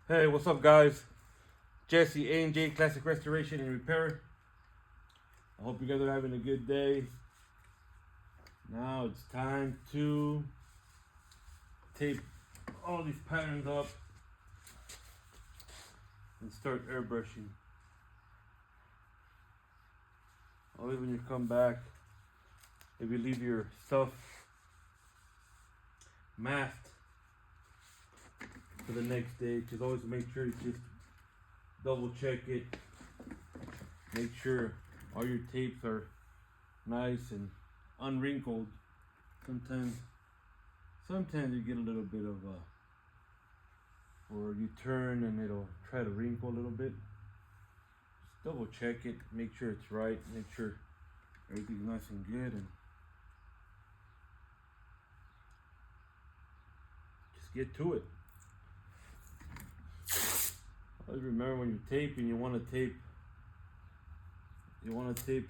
Hey, what's up, guys? Jesse A&J Classic Restoration and Repair. I hope you guys are having a good day. Now it's time to tape all these patterns up and start airbrushing. Always when you come back, if you leave your stuff masked for the next day, just always make sure you just double check it. Make sure all your tapes are nice and unwrinkled. Sometimes you get a little bit of or you turn and it'll try to wrinkle a little bit. Just double check it, make sure it's right, make sure everything's nice and good, and just get to it. Always remember, when you're taping, you want to tape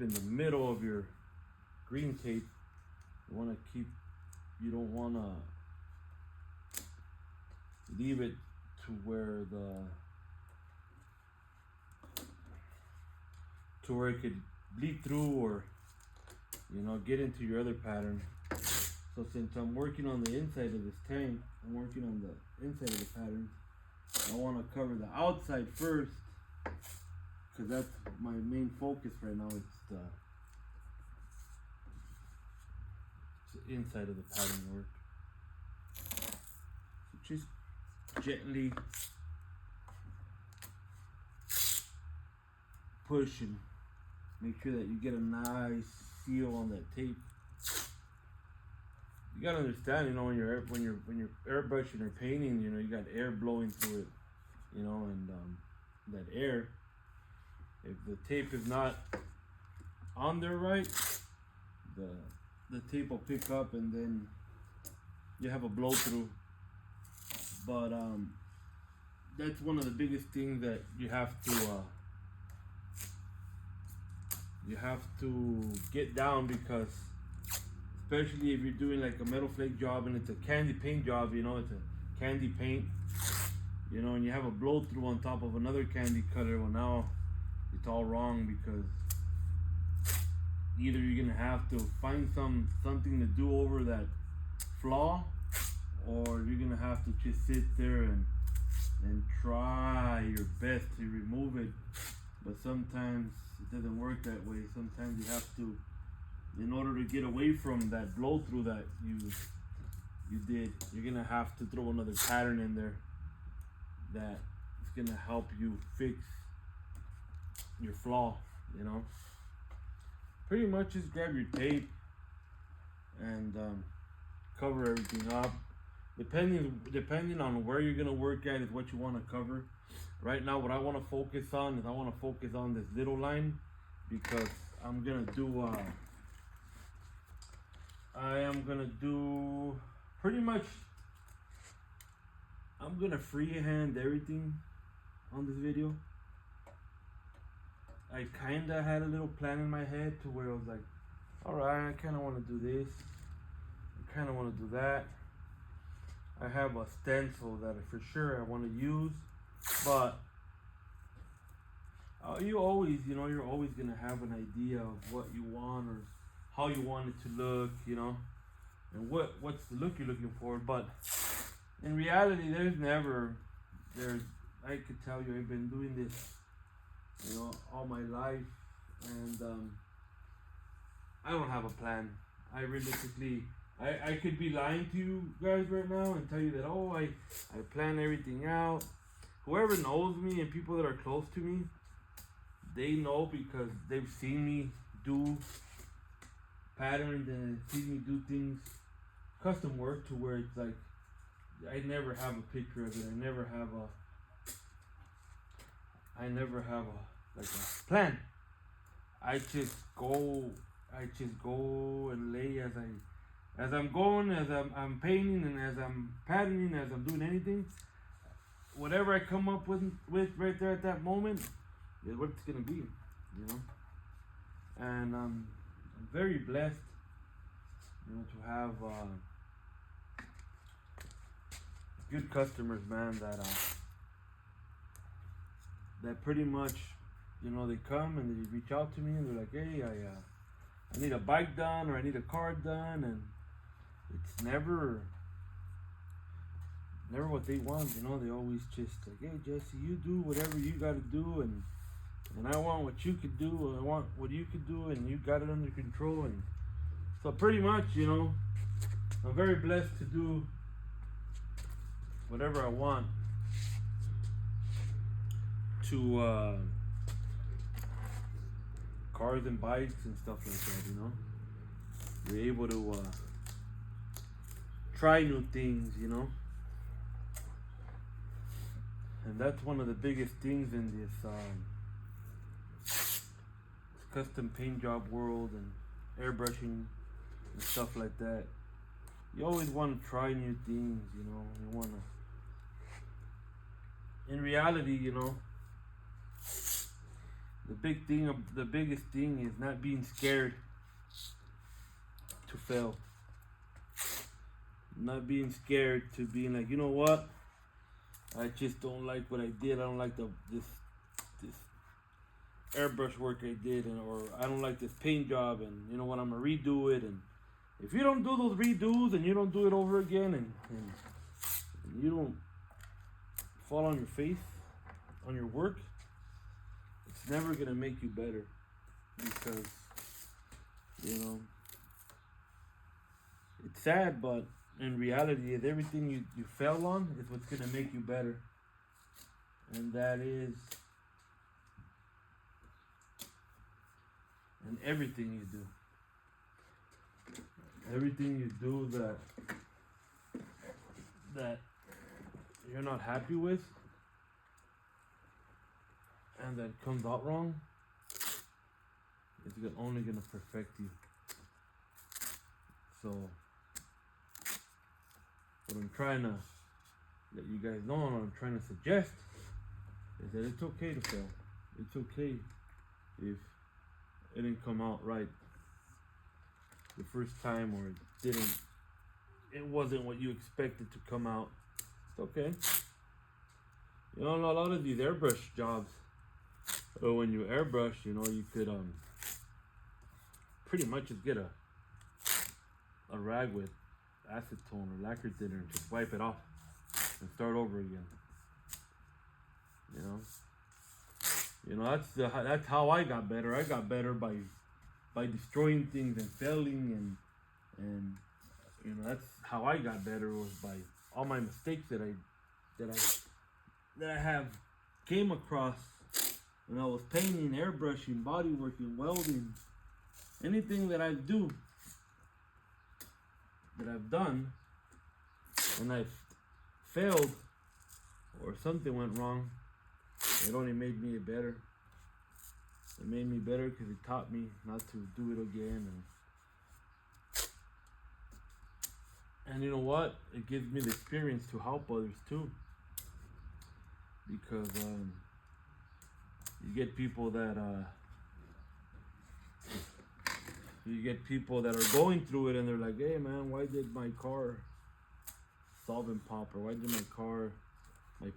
in the middle of your green tape. You don't want to leave it to where it could bleed through or get into your other pattern. So since I'm working on the inside of this tank, I'm working on the inside of the pattern, I want to cover the outside first, because that's my main focus right now. It's the inside of the pattern work. So just gently push and make sure that you get a nice seal on that tape. You gotta understand, when you're airbrushing or painting, you got air blowing through it, and that air, if the tape is not on there right, the tape will pick up and then you have a blow through. But that's one of the biggest things that you have to get down, because especially if you're doing like a metal flake job and it's a candy paint job, it's a candy paint, and you have a blow through on top of another candy cutter. Well, now it's all wrong, because either you're gonna have to find something to do over that flaw, or you're gonna have to just sit there and try your best to remove it. But sometimes it doesn't work that way. Sometimes you have to, in order to get away from that blow through that you did, you're gonna have to throw another pattern in there that is gonna help you fix your flaw. Pretty much just grab your tape and cover everything up. Depending on where you're gonna work at is what you want to cover. Right now, what I want to focus on this little line, because I'm gonna do pretty much, I'm gonna freehand everything on this video. I kinda had a little plan in my head to where I was like, alright, I kinda wanna do this, I kinda wanna do that. I have a stencil that for sure I wanna use, but you're always gonna have an idea of what you want or how you want it to look, and what's the look you're looking for. But in reality, I could tell you, I've been doing this all my life, and I don't have a plan. I realistically, I could be lying to you guys right now and tell you that, I plan everything out. Whoever knows me and people that are close to me, they know, because they've seen me do patterns and seen me do things, custom work, to where it's like I never have a picture of it. I never have a plan. I just go and lay as I'm going, as I'm painting, and as I'm patterning, as I'm doing anything. Whatever I come up with right there at that moment is what it's gonna be, And I'm very blessed, to have good customers, man, that that pretty much, you know, they come and they reach out to me and they're like, hey, I need a bike done or I need a car done, and it's never what they want, you know. They always just like, hey Jesse, you do whatever you gotta do, and I want what you could do, I want what you could do, and you got it under control. And so pretty much, you know, I'm very blessed to do whatever I want to cars and bikes and stuff like that, you know. We're able to try new things, you know. And that's one of the biggest things in this custom paint job world and airbrushing and stuff like that. You always want to try new things, you know. You want to, in reality, you know, the biggest thing is not being scared to fail. Not being scared to being like, you know what? I just don't like what I did. I don't like this airbrush work I did, or I don't like this paint job, and you know what, I'm gonna redo it. And if you don't do those redos and you don't do it over again, and you don't fall on your face on your work, it's never gonna make you better, because, you know, it's sad, but in reality, is everything you fail on is what's gonna make you better. And that is in everything you do. Everything you do that you're not happy with and that comes out wrong, it's only gonna perfect you. So what I'm trying to let you guys know, and what I'm trying to suggest, is that it's okay to fail. It's okay if it didn't come out right the first time, or it wasn't what you expected to come out. It's okay. You know, a lot of these airbrush jobs, or when you airbrush, you know, you could pretty much just get a rag with acetone or lacquer thinner and just wipe it off and start over again. You know, that's how I got better. I got better by destroying things and failing, and you know, that's how I got better, was by all my mistakes that I have came across when I was painting, airbrushing, bodyworking, welding, anything that I've done, and I've failed or something went wrong. It only made me better. It made me better because it taught me not to do it again. And you know what? It gives me the experience to help others too. Because you get people that are going through it, and they're like, hey man, why did my car solvent pop, or why did my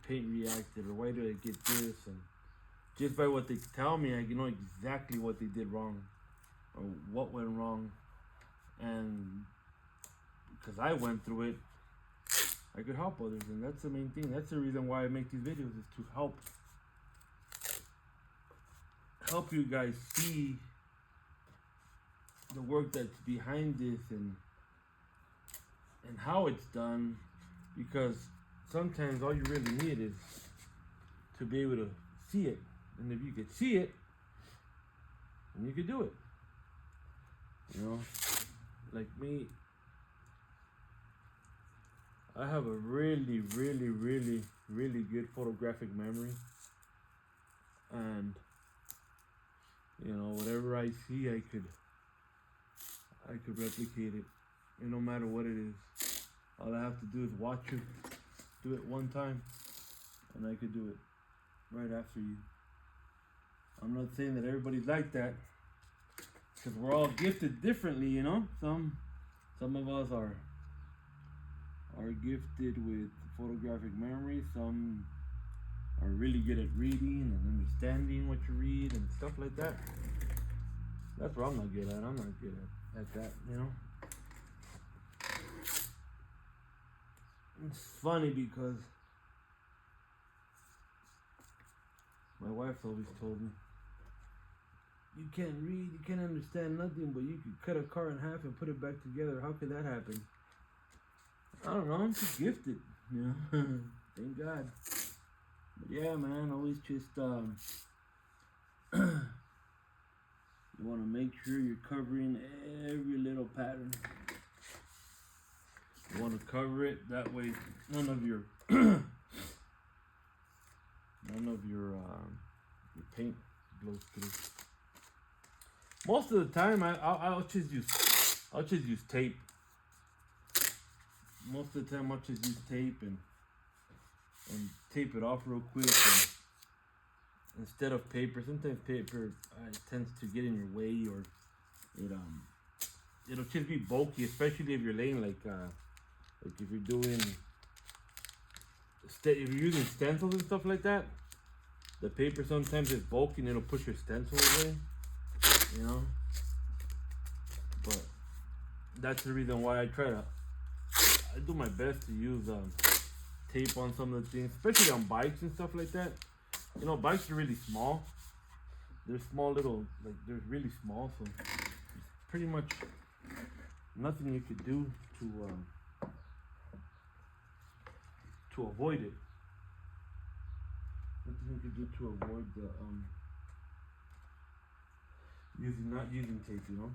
paint reacted, or why did I get this? And just by what they tell me, I know exactly what they did wrong, or what went wrong. And because I went through it, I could help others, and that's the main thing. That's the reason why I make these videos, is to help you guys see the work that's behind this, and how it's done. Because sometimes all you really need is to be able to see it, and if you could see it, then you could do it. You know, like me, I have a really, really, really, really good photographic memory, and you know, whatever I see, I could replicate it, and no matter what it is. All I have to do is watch you do it one time, and I could do it right after you. I'm not saying that everybody's like that, because we're all gifted differently, you know. Some of us are gifted with photographic memory. Some are really good at reading and understanding what you read and stuff like that. That's what I'm not good at. I'm not good at that, you know. It's funny because my wife's always told me, you can't read, you can't understand nothing, but you could cut a car in half and put it back together. How could that happen? I don't know, I'm just gifted, you know. Thank God. But yeah, man, always just you want to make sure you're covering every little pattern. You want to cover it that way none of your paint blows through. Most of the time, I'll just use tape. Most of the time, I'll just use tape and tape it off real quick. And instead of paper, sometimes paper tends to get in your way, or it'll just be bulky, especially if you're laying like if you're doing if you're using stencils and stuff like that. The paper sometimes is bulky and it'll push your stencil away, you know. But that's the reason why I do my best to use tape on some of the things, especially on bikes and stuff like that. You know, bikes are really small. They're small little, like they're really small, so pretty much nothing you could do to avoid it. Nothing you could do to avoid the not using tape, you know.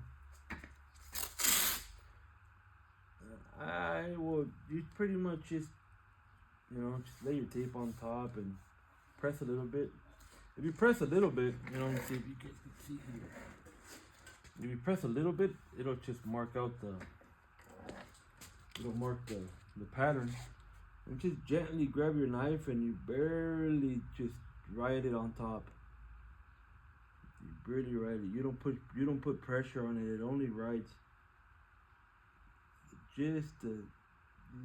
You pretty much just, you know, just lay your tape on top and press a little bit. If you press a little bit, you know, see if you can see here. If you press a little bit, it'll just mark out the pattern. And just gently grab your knife and you barely just write it on top. You barely write it. You don't put pressure on it. It only writes. Just a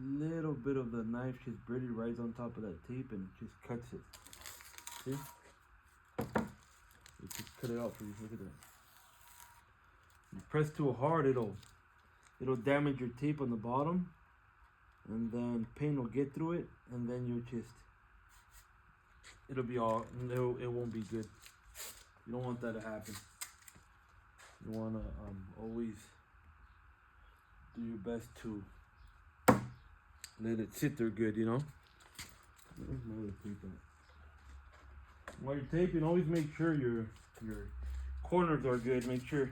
little bit of the knife just barely writes on top of that tape and it just cuts it. See? It just cut it out for you. Look at that. You press too hard, it'll damage your tape on the bottom, and then paint will get through it, and then it'll be all, it won't be good. You don't want that to happen. You want to always do your best to let it sit there good, you know. Where's my other tape at? While you're taping, always make sure your corners are good. Make sure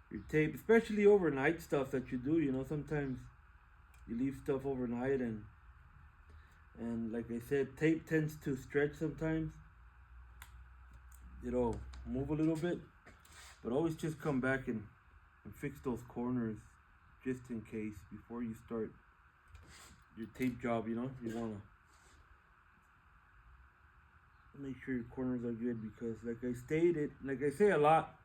your tape, especially overnight stuff that you do, you know, sometimes you leave stuff overnight and like I said, tape tends to stretch sometimes. It'll move a little bit, but always just come back and fix those corners just in case before you start your tape job, you know. You want to make sure your corners are good because like I say a lot,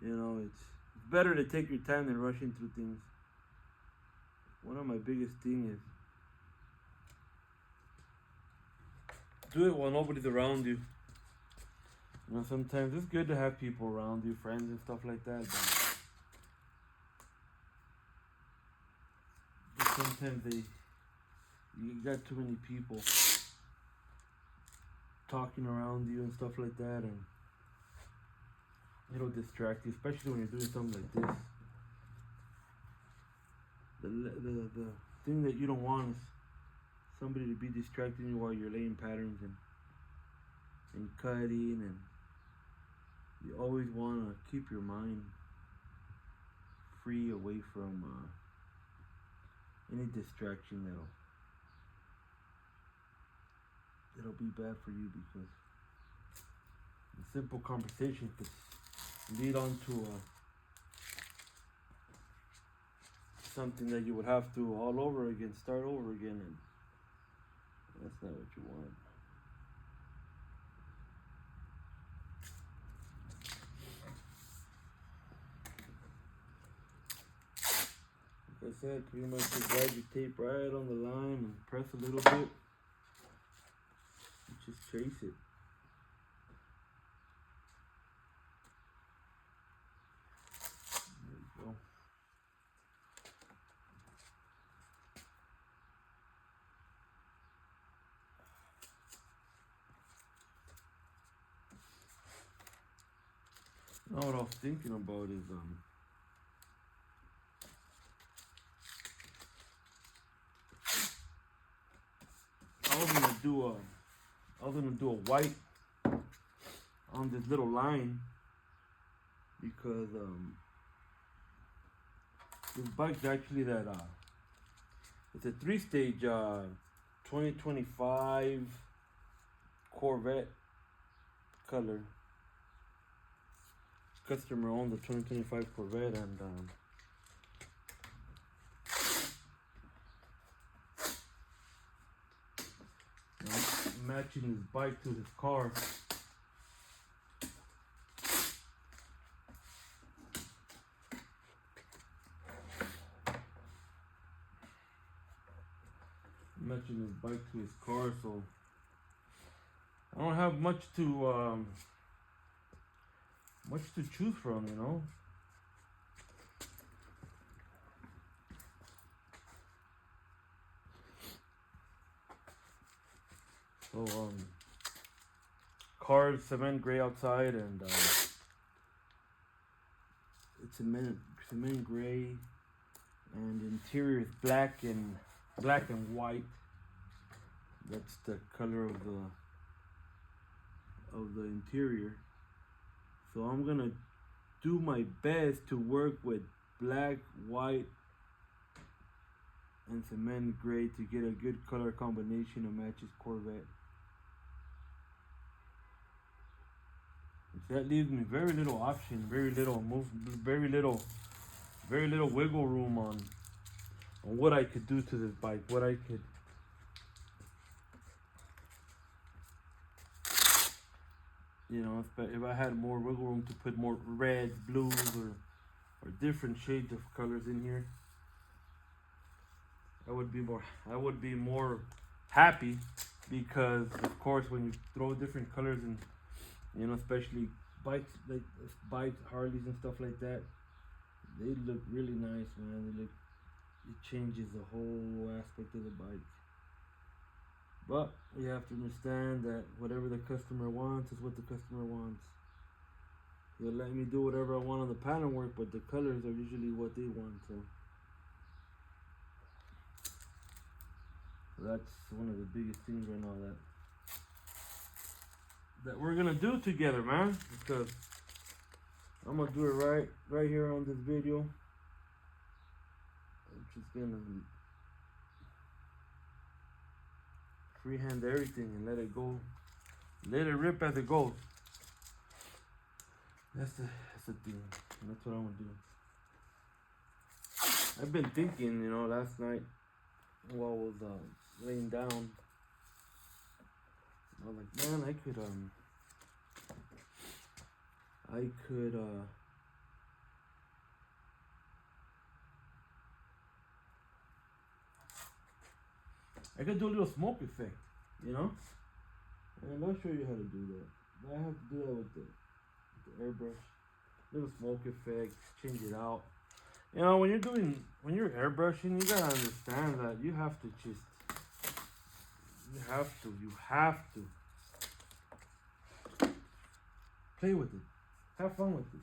you know, it's better to take your time than rushing through things. One of my biggest things is do it while nobody's around you. You know, sometimes it's good to have people around you, friends and stuff like that, but sometimes you got too many people talking around you and stuff like that, and it'll distract you, especially when you're doing something like this. The thing that you don't want is somebody to be distracting you while you're laying patterns and cutting, and you always want to keep your mind free away from any distraction that'll be bad for you, because a simple conversation could lead on to something that you would have to all over again, start over again, and that's not what you want. Like I said, pretty much just grab your tape right on the line and press a little bit. just chase it. There you go. Now what I was thinking about is I was gonna do a white on this little line because this bike's actually that it's a 3-stage 2025 Corvette color. Customer owned the 2025 Corvette, and I'm matching his bike to his car. Matching his bike to his car, so I don't have much to choose from, you know. So car is cement gray outside, and it's cement gray, and the interior is black and white. That's the color of the interior. So I'm gonna do my best to work with black, white, and cement gray to get a good color combination to match his Corvette. That leaves me very little option, very little wiggle room on what I could do to this bike, what I could, you know, if I had more wiggle room to put more reds, blues, or different shades of colors in here, I would be more happy, because of course when you throw different colors in, you know, especially bikes, Harleys and stuff like that, they look really nice, man. It changes the whole aspect of the bike. But we have to understand that whatever the customer wants is what the customer wants. They'll let me do whatever I want on the pattern work, but the colors are usually what they want. So that's one of the biggest things right now that we're gonna do together, man. Because I'm gonna do it right here on this video. I'm just gonna freehand everything and let it go, let it rip as it goes. That's the thing. That's what I'm gonna do. I've been thinking, you know, last night while I was laying down, I was like, man, I could do a little smoke effect, you know? And I'll show you how to do that. But I have to do that with the airbrush. Little smoke effect, change it out. You know, when you're airbrushing, you gotta understand that you have to play with it. Have fun with it.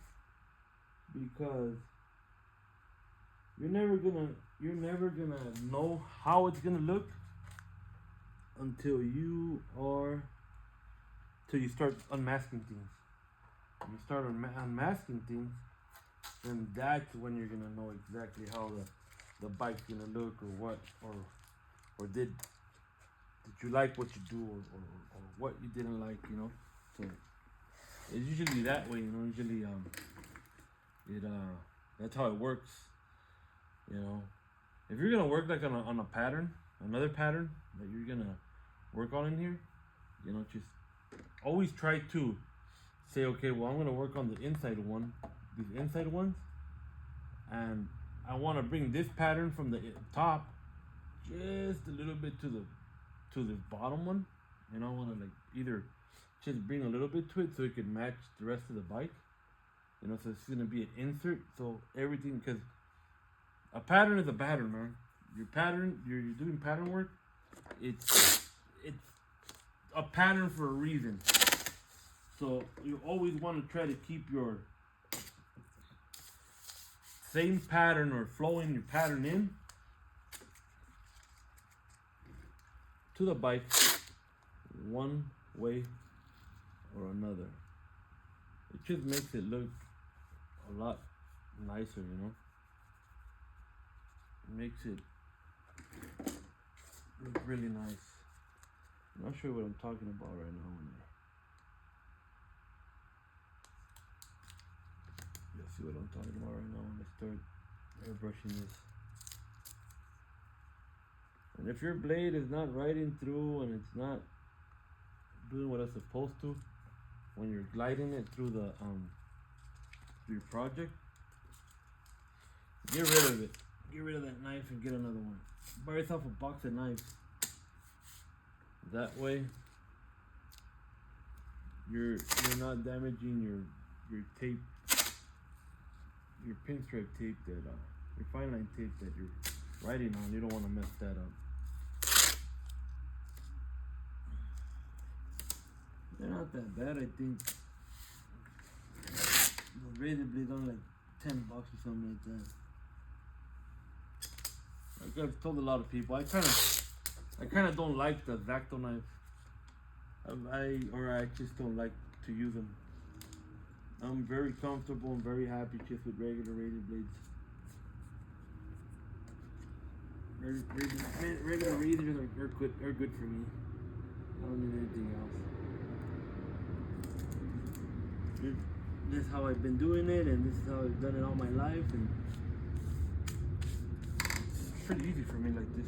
Because you're never gonna know how it's gonna look until you start unmasking things. When you start unmasking things, then that's when you're gonna know exactly how the bike's gonna look, or what, or did you like what you do, or what you didn't like, you know. So it's usually that way, you know. Usually that's how it works, you know. If you're gonna work like on a pattern, another pattern that you're gonna work on in here, you know, just always try to say, okay, well, I'm gonna work on the inside one, these inside ones, and I want to bring this pattern from the top just a little bit to the bottom one, and I want to like either just bring a little bit to it so it can match the rest of the bike. You know, so it's gonna be an insert. So everything, because a pattern is a pattern, man. Your pattern, you're doing pattern work. It's a pattern for a reason. So you always want to try to keep your same pattern or flowing your pattern in to the bike one way or another. It just makes it look a lot nicer, you know. It makes it look really nice. I'm not sure what I'm talking about right now. You'll see what I'm talking about right now when I start airbrushing this. And if your blade is not riding through and it's not doing what it's supposed to when you're gliding it through the your project, get rid of it. Get rid of that knife and get another one. Buy yourself a box of knives. That way you're not damaging your tape, your pinstripe tape that your fine line tape that you're writing on. You don't want to mess that up. They're not that bad, I think. The razor blades are like $10 or something like that. Like I've told a lot of people, I kind of don't like the X-Acto knives. I just don't like to use them. I'm very comfortable and very happy just with regular razor blades. Regular razors are good for me. I don't need anything else. This is how I've been doing it, and this is how I've done it all my life, and it's pretty easy for me like this.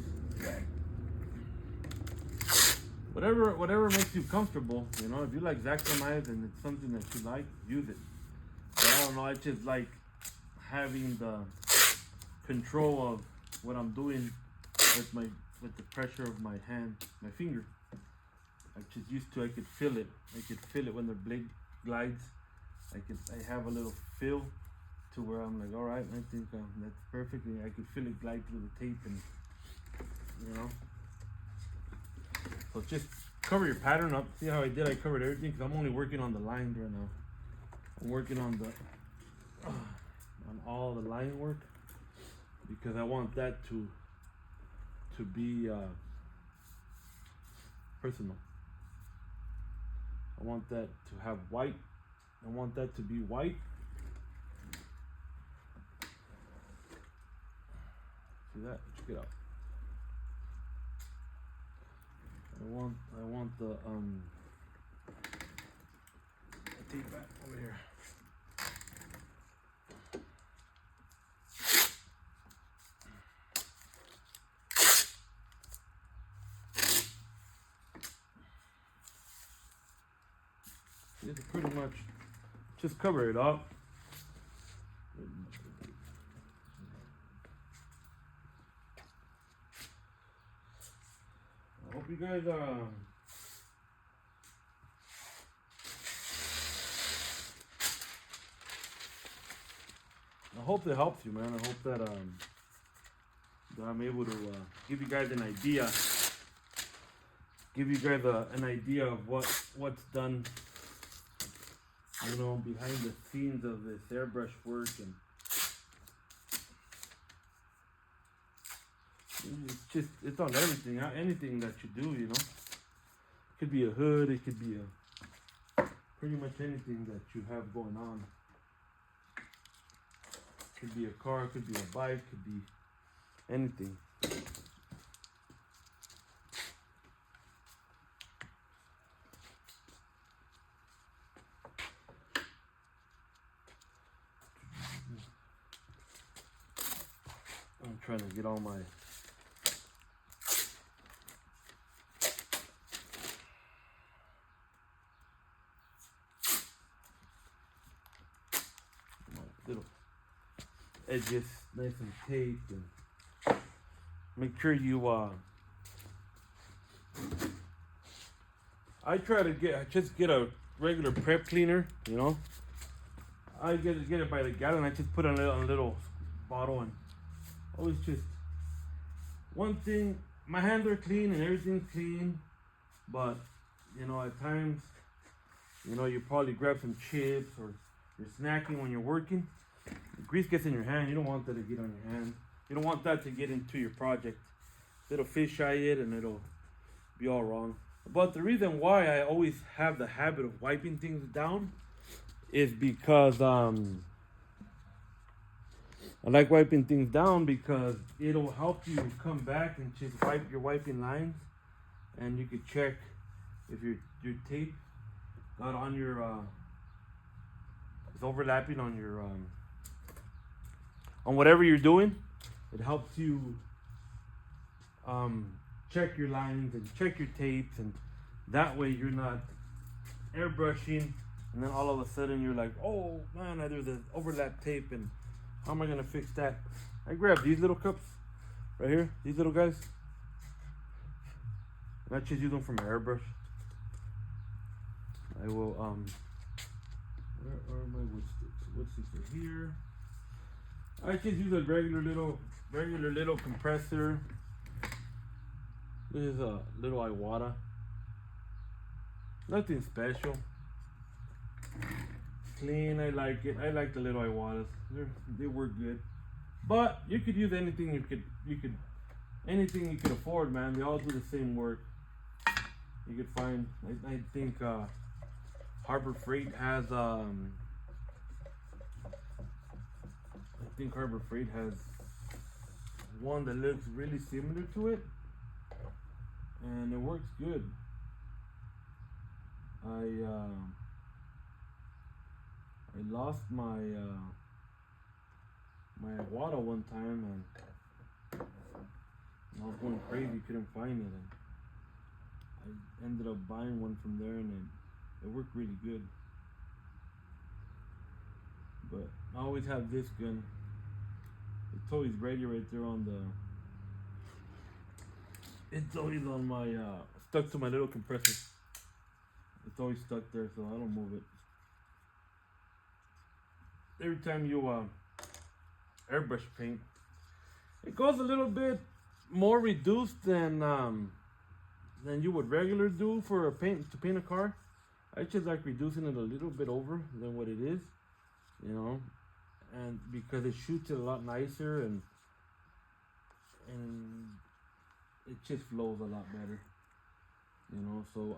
Whatever makes you comfortable, you know. If you like X-Acto knives and it's something that you like, use it. But I don't know, I just like having the control of what I'm doing with the pressure of my hand, my finger. I'm just used to. I could feel it. I could feel it when the blade glides. I have a little feel to where I'm like, all right, I think that's perfect. I could feel it glide through the tape, and you know. So just cover your pattern up. See how I did? I covered everything because I'm only working on the lines right now. I'm working on on all the line work because I want that to be personal. I want that to have white. I want that to be white. See that? Check it out. I want the tape back over here. It's pretty much just cover it up. I hope you guys I hope it helps you, man. I hope that I'm able to give you guys an idea. Give you guys an idea of what's done, you know, behind the scenes of this airbrush work. And it's on everything, anything that you do, you know. It could be a hood, it could be pretty much anything that you have going on. It could be a car, it could be a bike, it could be anything. I'm trying to get all my little edges nice and taped, and make sure you I try to just get a regular prep cleaner, you know. I get it by the gallon. I just put it on a little bottle, and always just one thing. My hands are clean and everything's clean, but you know, at times, you know, you probably grab some chips or you're snacking when you're working. The grease gets in your hand. You don't want that to get on your hand. You don't want that to get into your project. It'll fisheye it and it'll be all wrong. But the reason why I always have the habit of wiping things down is because I like wiping things down because it'll help you come back and just wipe your wiping lines, and you could check if your tape got on your is overlapping on your on whatever you're doing. It helps you check your lines and check your tapes, and that way you're not airbrushing and then all of a sudden you're like, oh man, there's an overlap tape, and how am I gonna fix that? I grab these little cups right here, these little guys, and I just use them for my airbrush. I will where are my wood sticks? Wood sticks are here. I just use a regular little compressor. This is a little Iwata. Nothing special. Clean, I like it. I like the little Iwatas. They work good. But you could use anything anything you could afford, man. They all do the same work. You could find, I think Harbor Freight has one that looks really similar to it, and it works good. I lost my my Iwata one time, and I was going crazy, couldn't find it, and I ended up buying one from there, and it worked really good. But I always have this gun. It's always ready right there on the. It's always on my stuck to my little compressor. It's always stuck there, so I don't move it. Every time you airbrush paint, it goes a little bit more reduced than you would regular do for to paint a car. I just like reducing it a little bit over than what it is, you know, and because it shoots it a lot nicer, and it just flows a lot better, you know. So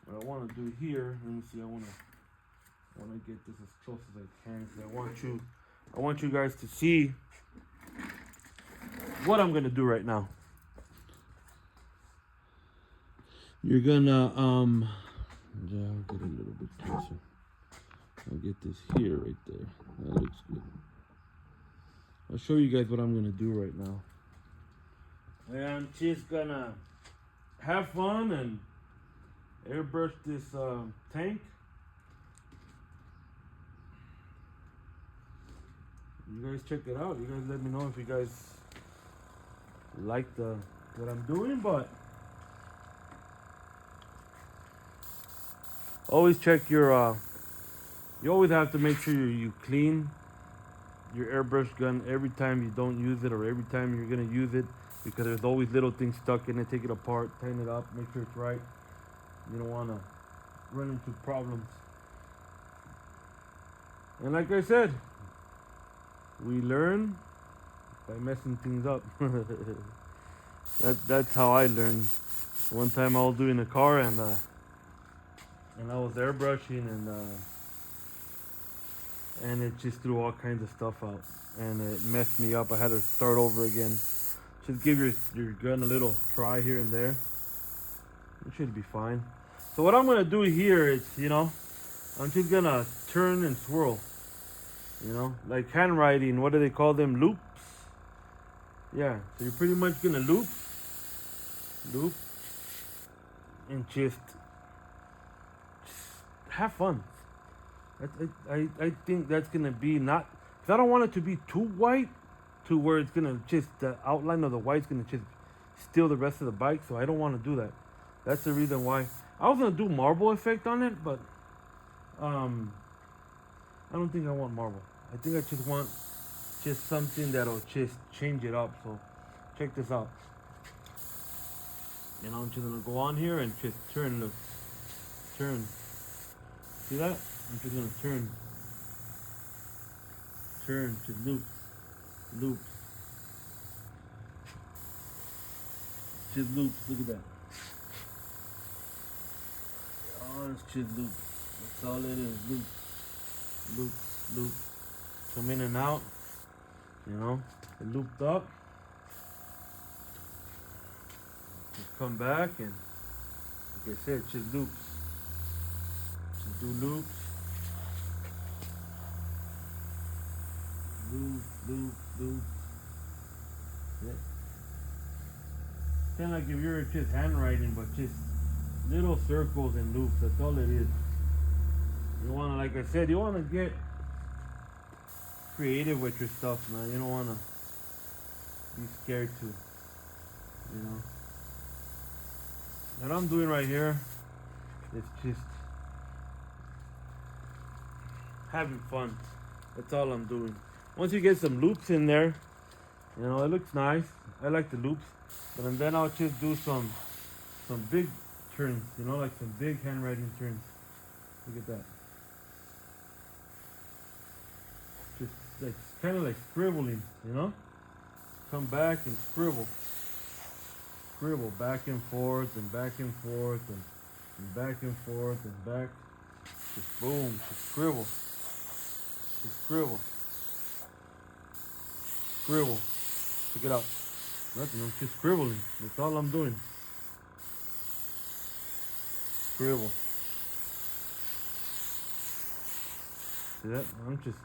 what I want to do here, let me see, I want to get this as close as I can, because I want you guys to see what I'm gonna do right now. You're gonna yeah, I'll get a little bit closer. I'll get this here right there. That looks good. I'll show you guys what I'm gonna do right now. I'm just gonna have fun and airbrush this tank. You guys check it out. You guys let me know if you guys like what I'm doing, but always check your you always have to make sure you clean your airbrush gun every time you don't use it, or every time you're gonna use it, because there's always little things stuck in it. Take it apart, tighten it up, make sure it's right. You don't want to run into problems. And like I said, we learn by messing things up. That's how I learned. One time I was doing a car, and I was airbrushing, and it just threw all kinds of stuff out, and it messed me up. I had to start over again. Just give your gun a little try here and there. It should be fine. So what I'm gonna do here is, you know, I'm just gonna turn and swirl. You know, like handwriting. What do they call them? Loops. Yeah. So you're pretty much gonna loop, and just have fun. I think that's gonna be not. Cause I don't want it to be too white, to where it's gonna just the outline of the white's gonna just steal the rest of the bike. So I don't want to do that. That's the reason why. I was gonna do marble effect on it, but I don't think I want marble. I think I just want just something that'll just change it up. So check this out. You know, I'm just gonna go on here and just turn. Look, turn. See that? I'm just gonna turn, just loop, just loops. Look at that. Oh, it's just loops. That's all it is. Loop. Come in and out. You know, it looped up. Just come back and, like I said, just loops. Just do loops. Loop. Yeah. Kind of like if you're just handwriting, but just little circles and loops. That's all it is. You want to, like I said, you want to get creative with your stuff, man. You don't want to be scared to, you know. What I'm doing right here is just having fun. That's all I'm doing. Once you get some loops in there, you know, it looks nice. I like the loops. But then I'll just do some big turns, you know, like some big handwriting turns. Look at that. Just like kind of like scribbling, you know. Come back and scribble back and forth and back and forth and back and forth and back. Just boom, just scribble. Check it out. Nothing, I'm just scribbling. That's all I'm doing. Scribble. See that? I'm just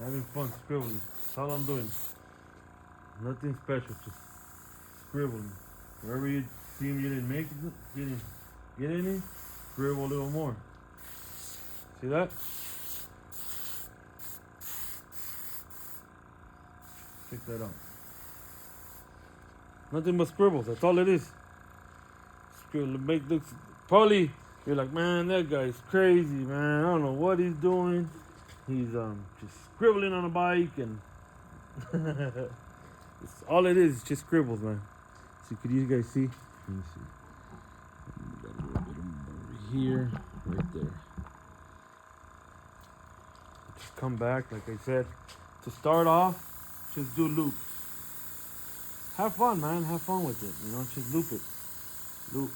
having fun scribbling. That's all I'm doing. Nothing special, just scribbling. Wherever you see you didn't make it, get any, scribble a little more. See that? Check that out. Nothing but scribbles. That's all it is. Scribble make looks. Probably you're like, man, that guy's crazy, man. I don't know what he's doing. He's just scribbling on a bike and it's all it is just scribbles, man. So could you guys see? Let me see. Got a little bit over here, right there. Just come back, like I said. To start off, just do loops. Have fun, man. Have fun with it. You know, just loop it. Loop.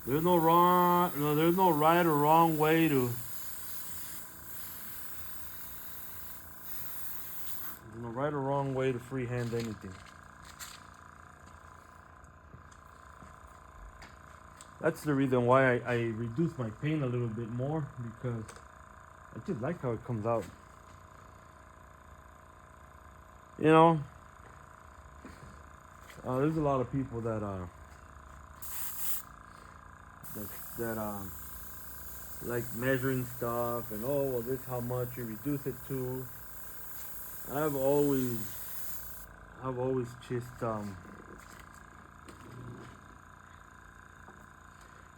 There's no wrong. No, there's no right or wrong way to. There's no right or wrong way to freehand anything. That's the reason why I reduce my paint a little bit more, because I just like how it comes out. You know, there's a lot of people that like measuring stuff and, oh, well, this how much you reduce it to. I've always just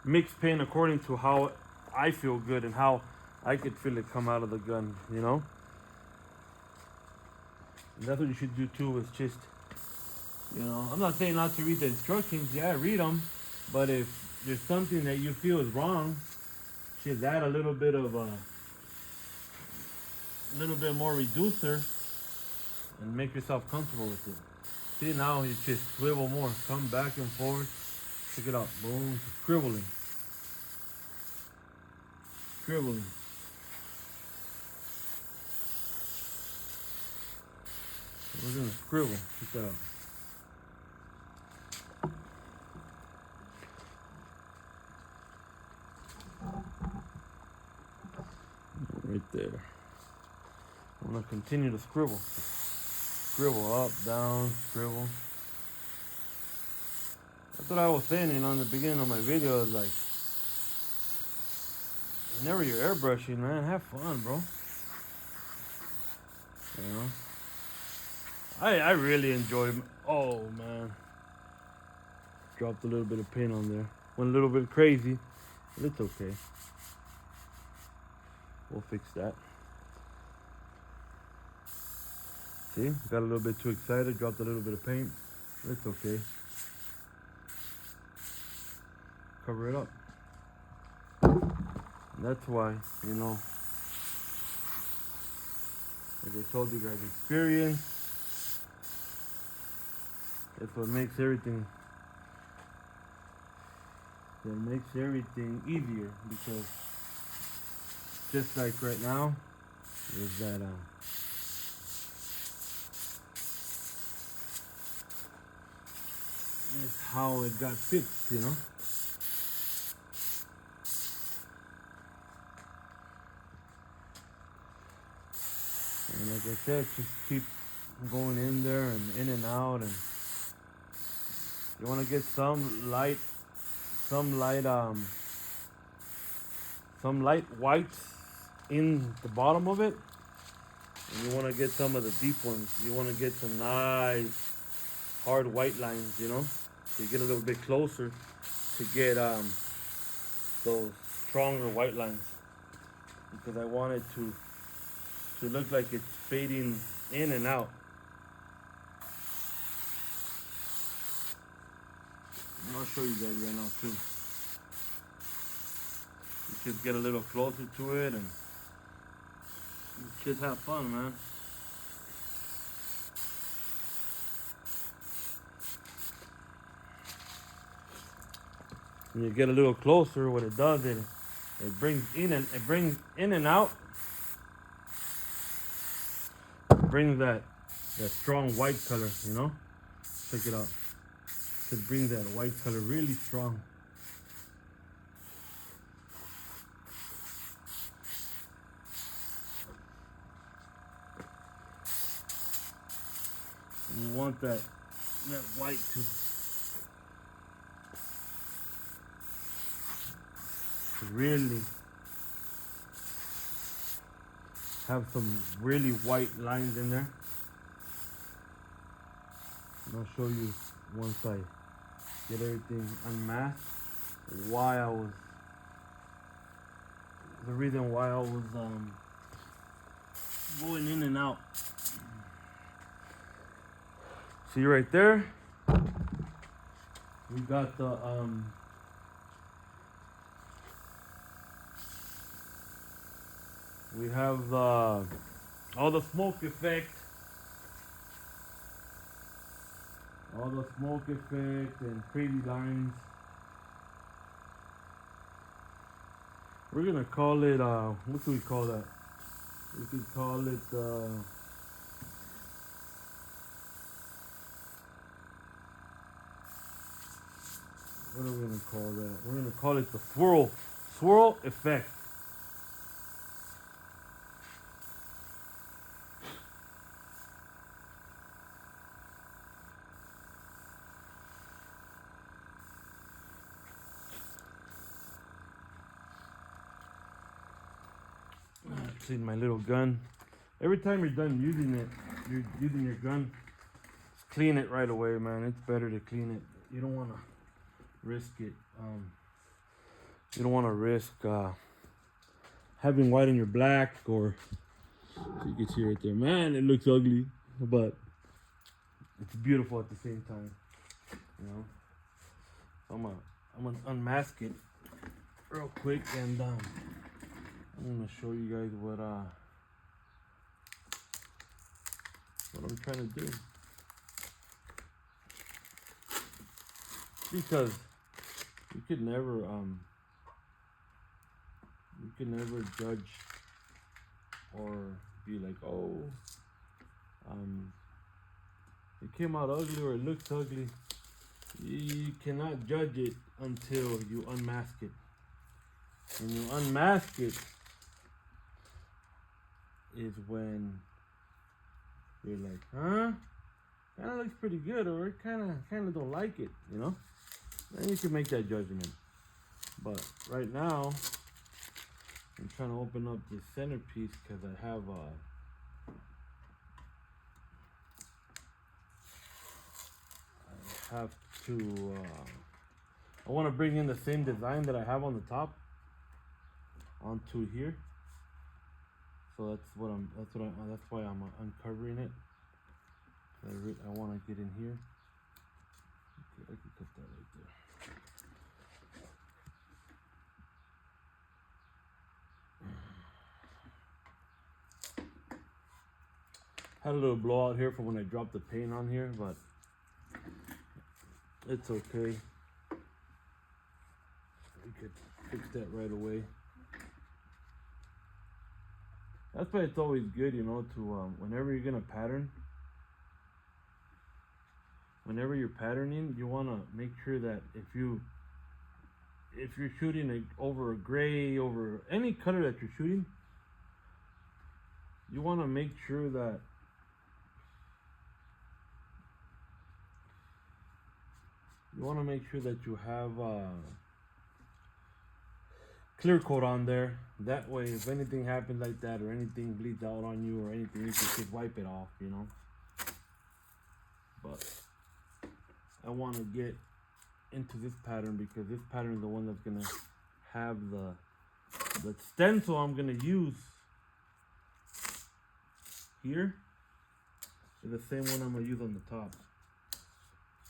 mix paint according to how I feel good and how I could feel it come out of the gun, you know. And that's what you should do too. Is just, you know, I'm not saying not to read the instructions. Yeah, read them, but if there's something that you feel is wrong, just add a little bit more reducer and make yourself comfortable with it. See, now you just swivel more, come back and forth. Check it out, boom, scribbling. We're gonna scribble. Check that out. Right there. I'm gonna continue to scribble. Scribble up, down, scribble. That's what I was saying on the beginning of my video. Is like, whenever you're airbrushing, man, have fun, bro. You know. I really enjoy. Oh man, dropped a little bit of paint on there. Went a little bit crazy, but it's okay. We'll fix that. See, got a little bit too excited, dropped a little bit of paint. It's okay. Cover it up. And that's why, you know, like I told you guys, experience. That's what makes everything. That makes everything easier, because just like right now, is that is how it got fixed, you know. And like I said, just keep going in there and in and out, and you want to get some light whites in the bottom of it, and you want to get some of the deep ones. You want to get some nice hard white lines, you know, so you get a little bit closer to get those stronger white lines, because I want it to look like it's fading in and out. And I'll show you guys right now too. You should get a little closer to it, and you should have fun, man. When you get a little closer, what it does is it brings in and out. Brings that strong white color, you know. Check it out. It brings that white color really strong. And you want that white to really have some really white lines in there. And I'll show you once I get everything unmasked the reason why I was going in and out. See right there, we got the we have all the smoke effect and crazy lines. We're gonna call it what can we call that? We could call it what are we gonna call that? We're gonna call it the swirl effect. Clean my little gun. Every time you're done using it, you're using your gun, just clean it right away, man. It's better to clean it. You don't want to risk it. You don't want to risk having white in your black, or you can see right there, man. It looks ugly, but it's beautiful at the same time. You know. I'm gonna unmask it real quick, and I'm gonna show you guys what I'm trying to do, because you could never judge or be like, oh, it came out ugly or it looks ugly. You cannot judge it until you unmask it. When you unmask it is when you're like, huh? Kind of looks pretty good, or kind of don't like it, you know? Then you can make that judgment. But right now, I'm trying to open up this centerpiece because I have to I want to bring in the same design that I have on the top onto here. So that's why I'm uncovering it. I want to get in here. Okay, I can cut that right there. Had a little blowout here from when I dropped the paint on here, but it's okay. We could fix that right away. That's why it's always good, you know, to whenever you're gonna pattern, whenever you're patterning, you wanna make sure that if you're shooting over a gray, over any color that you're shooting, you wanna make sure that you have clear coat on there. That way, if anything happens like that, or anything bleeds out on you, or anything, you can just wipe it off, you know. But I want to get into this pattern because this pattern is the one that's gonna have the stencil I'm gonna use here is the same one I'm gonna use on the top.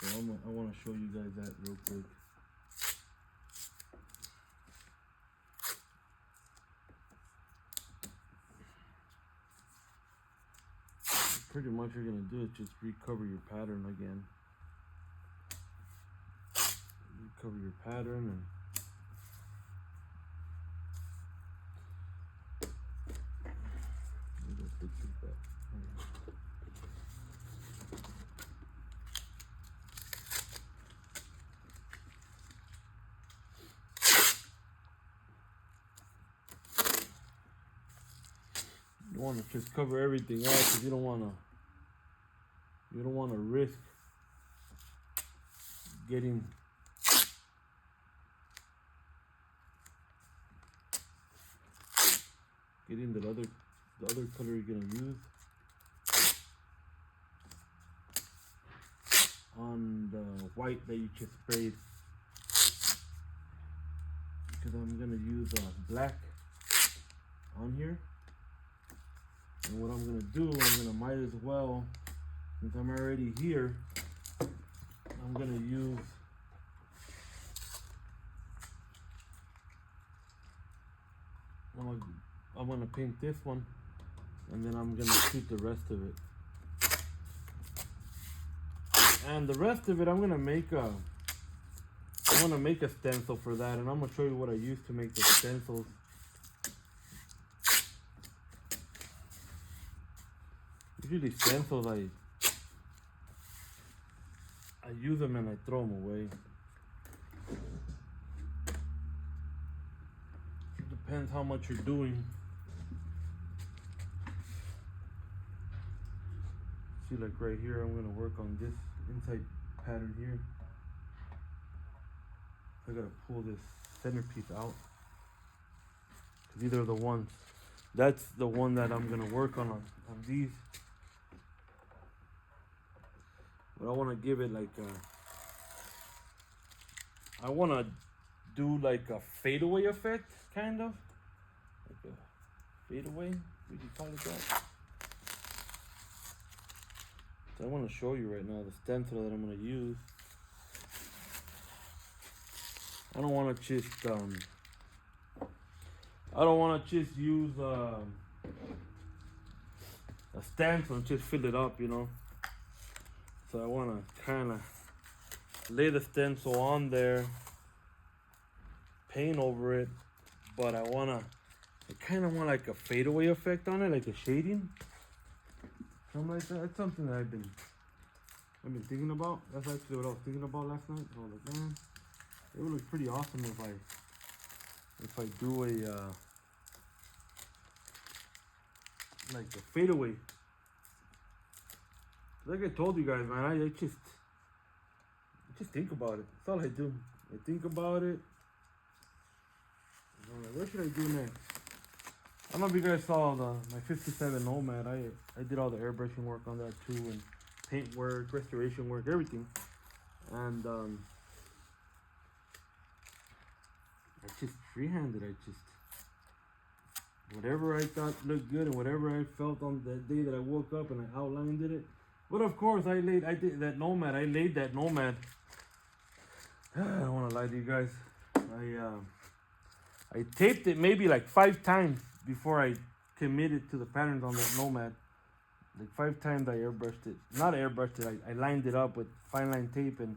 So I want to show you guys that real quick. Pretty much you're gonna do is just recover your pattern again. Recover your pattern and you want to just cover everything up because you don't want to risk getting the other color you're gonna use on the white that you just sprayed, because I'm gonna use black on here. And what I'm gonna do, might as well, since I'm already here, I'm gonna use I'm gonna paint this one, and then I'm gonna shoot the rest of it. And the rest of it, I'm gonna make a stencil for that, and I'm gonna show you what I use to make the stencils. Usually stencils, I use them and I throw them away. It depends how much you're doing. See, like right here, I'm gonna work on this inside pattern here. I gotta pull this centerpiece out. These are the ones. That's the one that I'm gonna work on these. But I want to give it like I want to do like a fadeaway effect, kind of. Like a fadeaway, would you call it that? So I want to show you right now the stencil that I'm going to use. I don't want to just use a stencil and just fill it up, you know. So I want to kind of lay the stencil on there, paint over it, but I kind of want like a fadeaway effect on it, like a shading, something like that. That's something that I've been thinking about. That's actually what I was thinking about last night. I was like, man, it would look pretty awesome if I do like a fadeaway. Like I told you guys, man, I just think about it. That's all I do. I think about it. I'm like, what should I do next? I don't know if you guys saw my 57 Nomad. I did all the airbrushing work on that too, and paint work, restoration work, everything. And I just freehanded. I just whatever I thought looked good and whatever I felt on that day that I woke up and I outlined it. But of course, I did that nomad. I laid that nomad. I don't want to lie to you guys. I taped it maybe like 5 times before I committed to the patterns on that nomad. Like 5 times I airbrushed it. Not airbrushed it. I lined it up with fine line tape, and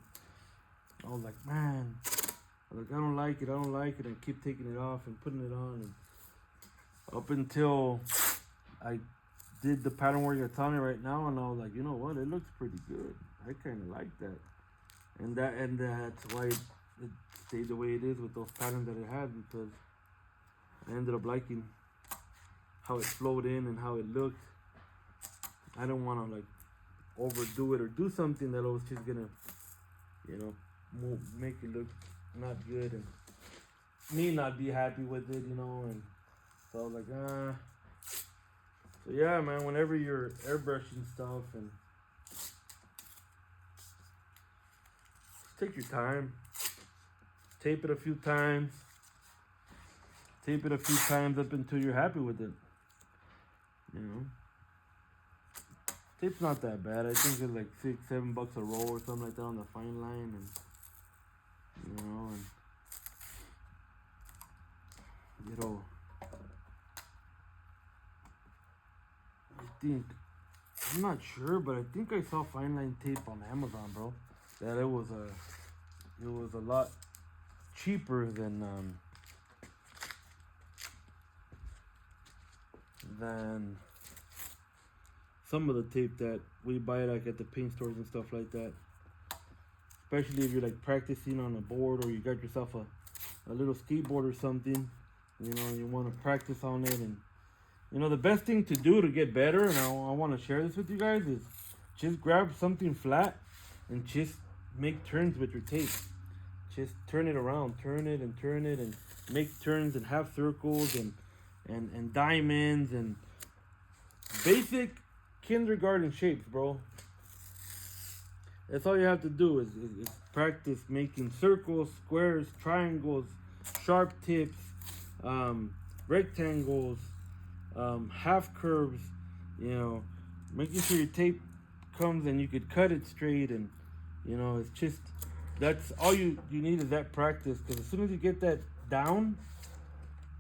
I was like, man, I don't like it. I don't like it. I keep taking it off and putting it on, and up until I did the pattern work you're telling me right now, and I was like, you know what? It looks pretty good. I kind of like that, and that's why it stayed the way it is with those patterns that it had, because I ended up liking how it flowed in and how it looked. I don't want to like overdo it or do something that was just gonna, you know, make it look not good and me not be happy with it, you know. And so I was like, So yeah, man, whenever you're airbrushing stuff, and take your time, tape it a few times up until you're happy with it, you know. Tape's not that bad. I think it's like $6-7 a roll or something like that on the fine line, and you know, and it'll. I'm not sure, but I think I saw fine line tape on Amazon, bro. That it was a lot cheaper than some of the tape that we buy like at the paint stores and stuff like that. Especially if you're like practicing on a board, or you got yourself a little skateboard or something, you know, you want to practice on it. And you know, the best thing to do to get better, and I want to share this with you guys, is just grab something flat and just make turns with your tape. Just turn it around, turn it, and make turns and half circles and diamonds and basic kindergarten shapes, bro. That's all you have to do is practice making circles, squares, triangles, sharp tips, rectangles, half curves, you know, making sure your tape comes and you could cut it straight. And you know, it's just, that's all you need is that practice, because as soon as you get that down,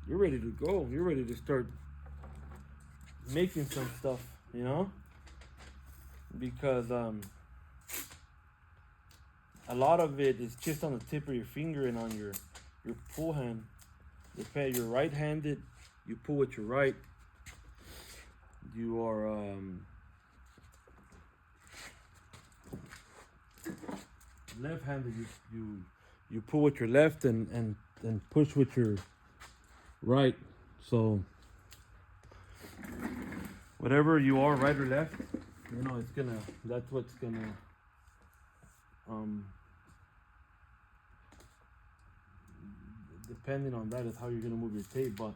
you're ready to go. You're ready to start making some stuff, you know, because a lot of it is just on the tip of your finger and on your pull hand. If you're right-handed, you pull with your right. You are left-handed, you pull with your left and push with your right. So whatever you are, right or left, you know, that's what's gonna depending on that is how you're gonna move your tape. But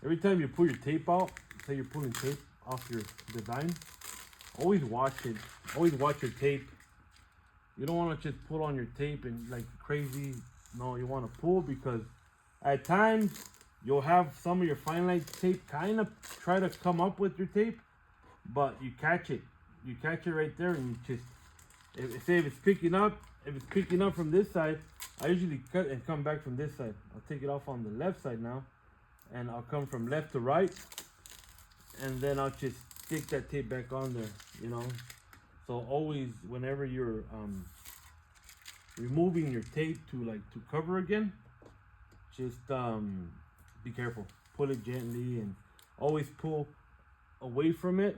every time you pull your tape out, say you're pulling tape off your design, always watch it. Always watch your tape. You don't want to just pull on your tape and like crazy. No, you want to pull, because at times you'll have some of your fine line tape kind of try to come up with your tape, but you catch it. You catch it right there, and you just, if it's picking up from this side, I usually cut and come back from this side. I'll take it off on the left side now, and I'll come from left to right, and then I'll just stick that tape back on there, you know. So always, whenever you're removing your tape to cover again, just be careful. Pull it gently, and always pull away from it,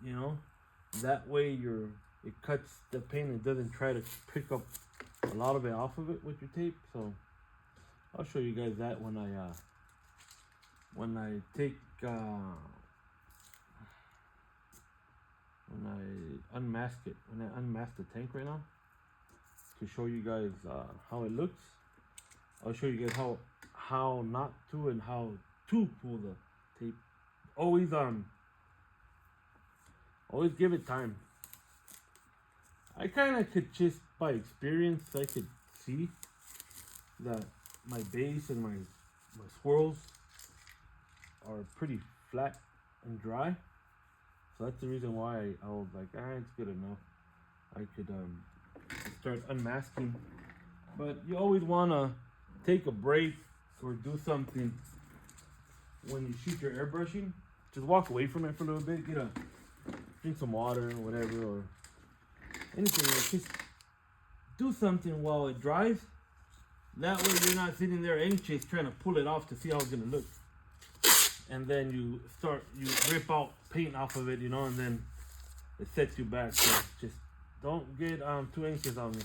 you know. That way it cuts the paint and doesn't try to pick up a lot of it off of it with your tape. So I'll show you guys that when I take when I unmask it, when I unmask the tank right now, to show you guys how it looks. I'll show you guys how not to and how to pull the tape. Always give it time. I kind of could, just by experience, I could see that my base and my swirls are pretty flat and dry. So that's the reason why I was like, it's good enough. I could start unmasking. But you always want to take a break or do something when you shoot your airbrushing. Just walk away from it for a little bit. Drink some water or whatever, or anything. Just do something while it dries. That way you're not sitting there anxious trying to pull it off to see how it's going to look. And then you rip out paint off of it, and then it sets you back. So just don't get too anxious on me.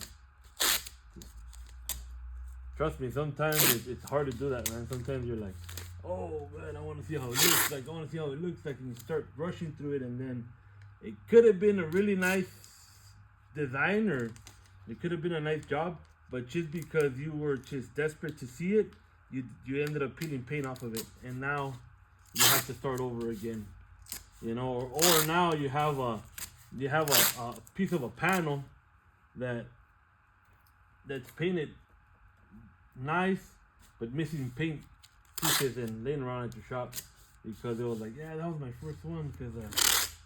Trust me, sometimes it's hard to do that, man. Sometimes you're like, oh man, I want to see how it looks like. And you start rushing through it, and then it could have been a really nice design, or it could have been a nice job, but just because you were just desperate to see it, you ended up peeling paint off of it, and now you have to start over again, or now you have a piece of a panel that's painted nice but missing paint pieces and laying around at your shop because it was like, that was my first one, because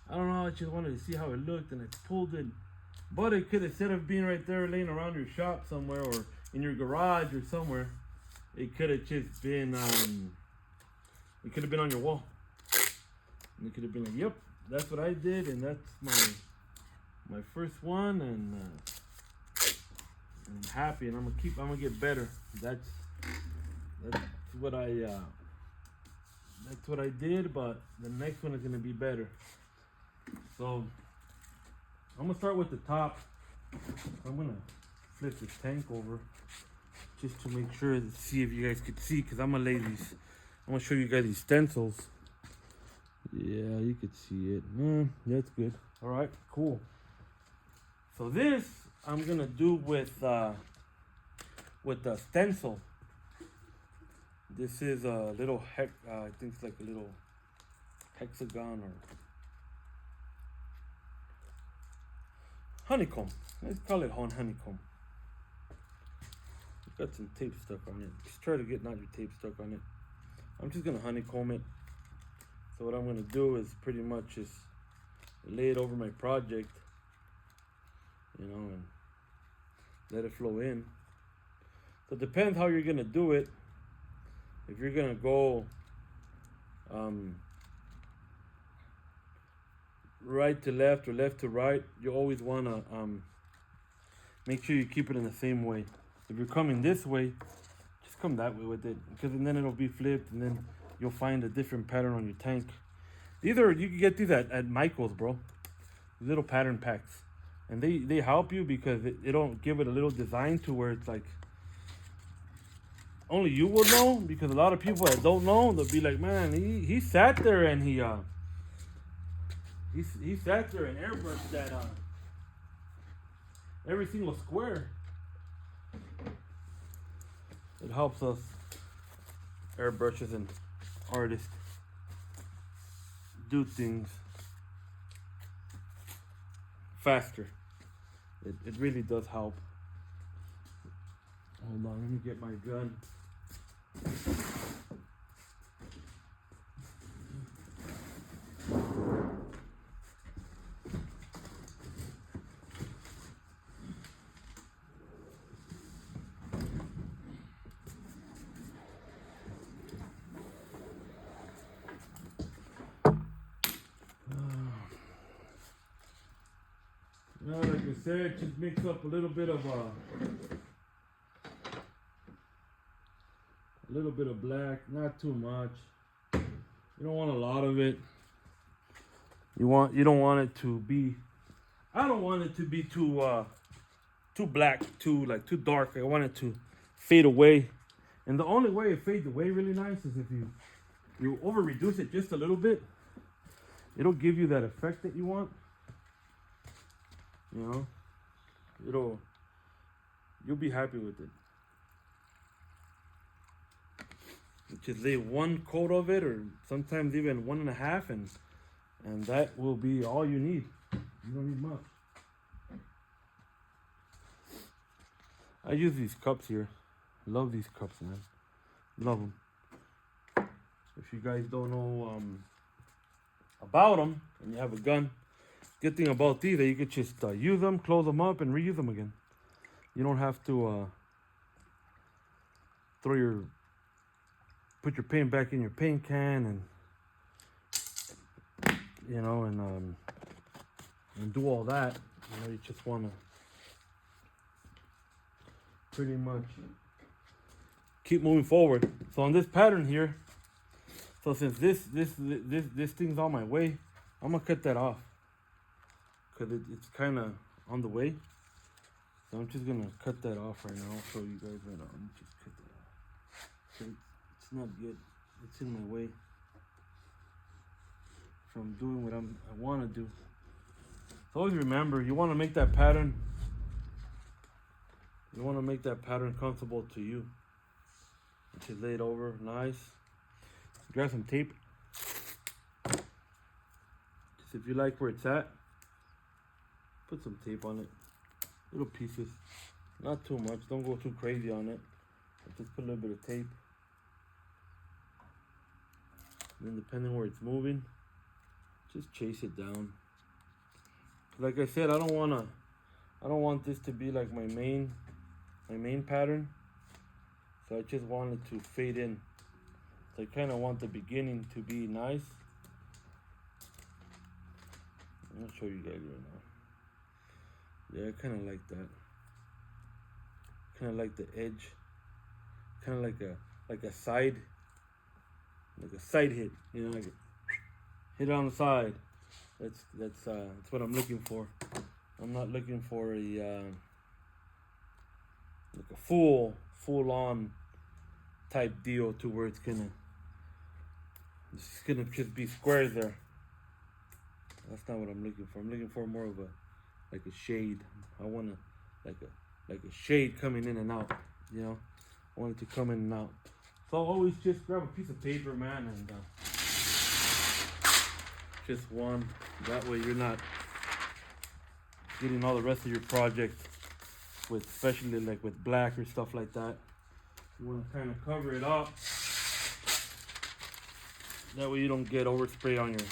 I don't know, I just wanted to see how it looked, and I pulled it. But it could, instead of being right there laying around your shop somewhere or in your garage or somewhere, it could have just been it could have been on your wall. And it could have been like, yep, that's what I did, and that's my first one, and I'm happy, and I'm gonna get better. That's what I did, but the next one is gonna be better. So I'm gonna start with the top. I'm gonna flip this tank over just to make sure to see if you guys could see, because I'm gonna show you guys these stencils. Yeah, you could see it. That's good. All right, cool. So this I'm gonna do with the stencil. This is a little I think it's like a little hexagon or honeycomb. Let's call it honeycomb. Got some tape stuck on it. Just try to get not your tape stuck on it. I'm just gonna honeycomb it. So what I'm gonna do is pretty much just lay it over my project, and let it flow in. So it depends how you're gonna do it. If you're gonna go right to left or left to right, you always wanna make sure you keep it in the same way. If you're coming this way, just come that way with it, because then it'll be flipped, and then you'll find a different pattern on your tank. You can get these at Michael's, bro. These little pattern packs, and they help you because it'll give it a little design to where it's like only you will know, because a lot of people that don't know, they'll be like, man, he sat there and he sat there and airbrushed that every single square. It helps us airbrushes and artists do things faster. It really does help. Hold on, let me get my gun. Like I said, just mix up a little bit of black, not too much. You don't want a lot of it. You don't want it to be. I don't want it to be too black, too dark. I want it to fade away, and the only way it fades away really nice is if you over reduce it just a little bit. It'll give you that effect that you want. You'll be happy with it. Just lay one coat of it, or sometimes even 1.5, and that will be all you need. You don't need much. I use these cups here, Love these cups, man. Love them. If you guys don't know about them and you have a gun, good thing about these that you could just use them, close them up, and reuse them again. You don't have to put your paint back in your paint can and and do all that. You just want to pretty much keep moving forward. So on this pattern here, so since this thing's on my way, I'm gonna cut that off because it's kind of on the way. So I'm just gonna cut that off right now. I'll show you guys right now. Let me just cut that off. So it's not good. It's in my way from doing what I want to do. So always remember, you want to make that pattern. You want to make that pattern comfortable to you. Just lay it over nice. Grab some tape. Just if you like where it's at, put some tape on it. Little pieces, not too much. Don't go too crazy on it. Just put a little bit of tape. And then depending where it's moving, just chase it down. Like I said, I don't want this to be like my main pattern. So I just want it to fade in. So I kind of want the beginning to be nice. I'll show you guys right now. Yeah, I kind of like that. Kind of like the edge. Kind of like a side hit. Like hit it on the side. That's what I'm looking for. I'm not looking for a like a full on type deal to where it's gonna just be squares there. That's not what I'm looking for. I'm looking for more of a shade. I want like a shade coming in and out. I want it to come in and out. So always just grab a piece of paper, man, and just one. That way you're not getting all the rest of your project with, especially like with black or stuff like that. You want to kind of cover it up. That way you don't get overspray on your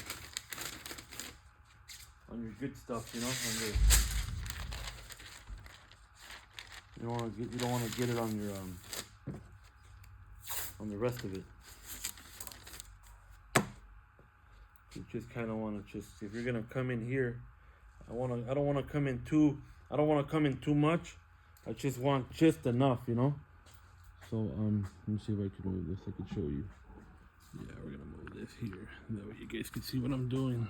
good stuff, you don't want to get it on your on the rest of it. You just kind of want to if you're gonna come in here, I don't want to come in too much. I just want just enough, So let me see if I can move this. I can show you. Yeah, we're gonna move this here. That way you guys can see what I'm doing.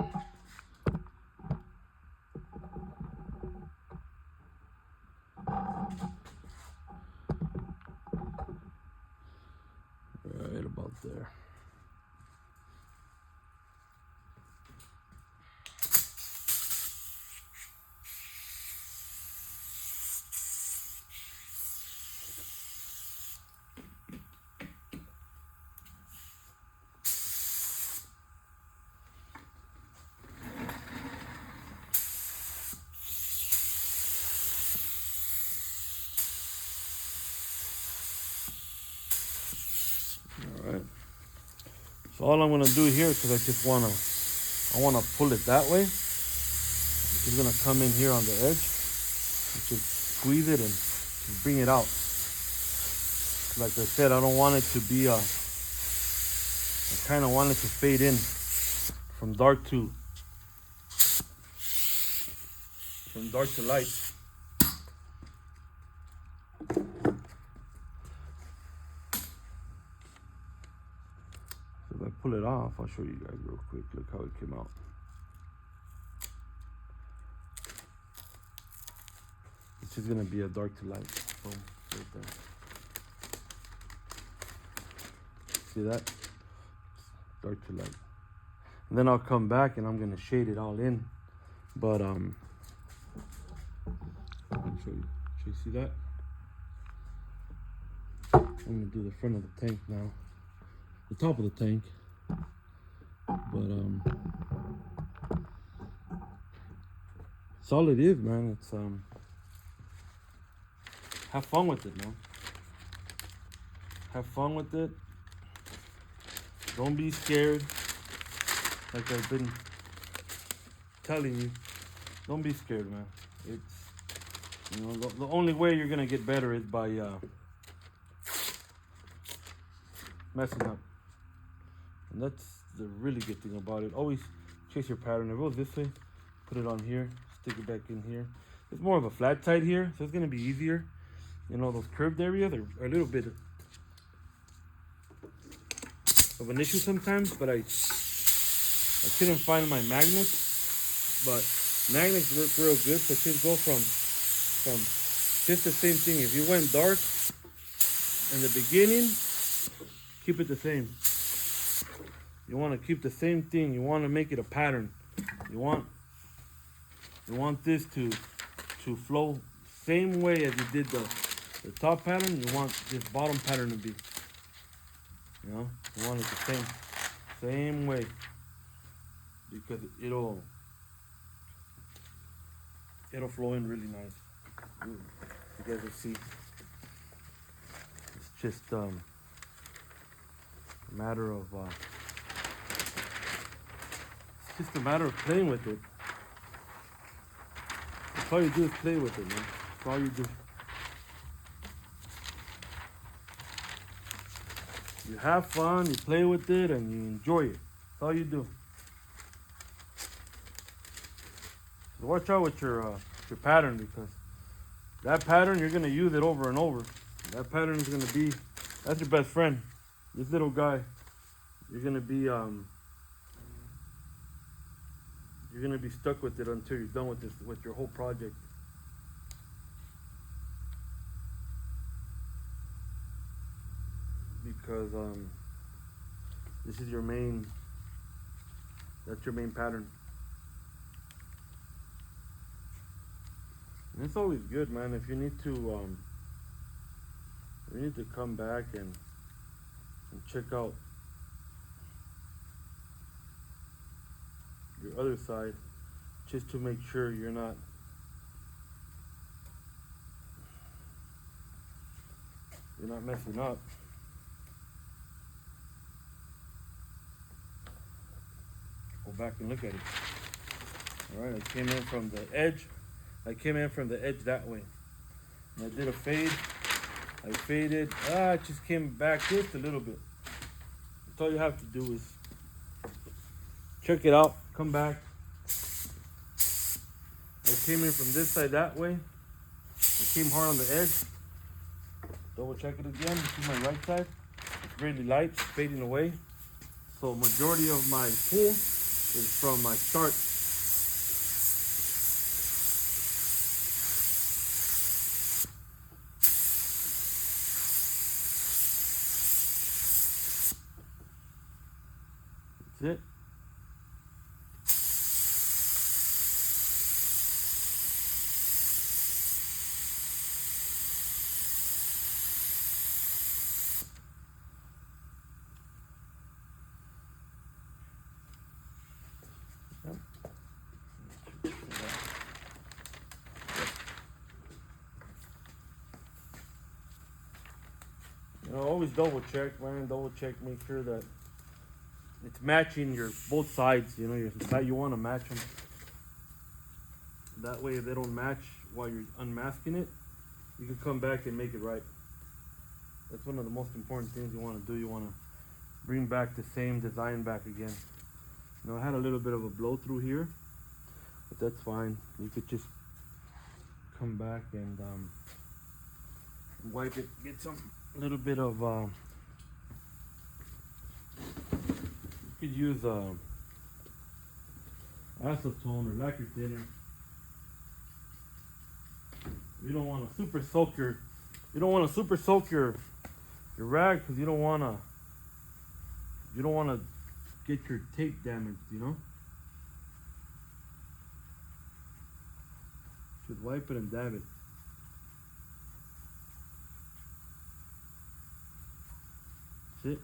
Right about there. Alright. So all I'm gonna do here, because I wanna pull it that way. It's gonna come in here on the edge. Just squeeze it and just bring it out. Like I said, I don't want it to be I kinda want it to fade in from dark to light. If I pull it off, I'll show you guys real quick. Look how it came out. It's just gonna be a dark to light. Boom, right there. See that? Dark to light. And then I'll come back and I'm gonna shade it all in. But I'll show you. Should you see that? I'm gonna do the front of the tank now. The top of the tank, but it's all it is, man. It's have fun with it, man. Have fun with it. Don't be scared. Like I've been telling you, don't be scared, man. It's, you know, the only way you're gonna get better is by messing up. And that's the really good thing about it. Always chase your pattern. If it goes this way, put it on here, stick it back in here. It's more of a flat side here, so it's gonna be easier. You know, those curved areas are a little bit of an issue sometimes, but I couldn't find my magnets, but magnets work real good. So just go from just the same thing. If you went dark in the beginning, keep it the same. You want to keep the same thing. You want to make it a pattern. You want this to flow same way as you did the top pattern. You want this bottom pattern to be. You know, you want it the same way, because it'll flow in really nice. You guys will see. It's just a matter of playing with it. That's all you do is play with it, man. That's all you do. You have fun, you play with it, and you enjoy it. That's all you do. So watch out with your pattern, because that pattern, you're gonna use it over and over. That pattern is gonna be, that's your best friend. This little guy, you're gonna be stuck with it until you're done with your whole project. Because this is your main, that's your main pattern. And it's always good, man, if you need to come back and check out your other side, just to make sure you're not messing up. Go back and look at it. All right, I came in from the edge. That way. And I did a fade. I faded. It just came back just a little bit. That's all you have to do is check it out. Come back. I came in from this side that way. I came hard on the edge. Double check it again. This is my right side. It's really light, it's fading away. So majority of my pull is from my start. That's it. You know, always double check, man. Double check, make sure that it's matching your both sides. You know, your side, you want to match them. That way, if they don't match while you're unmasking it, you can come back and make it right. That's one of the most important things you want to do. You want to bring back the same design back again. You know, I had a little bit of a blow through here, but that's fine. You could just come back and wipe it, get some little bit of you could use acetone or lacquer thinner. You don't want to super soak your rag, because you don't want to get your tape damaged, you know. Just wipe it and dab it. That's it.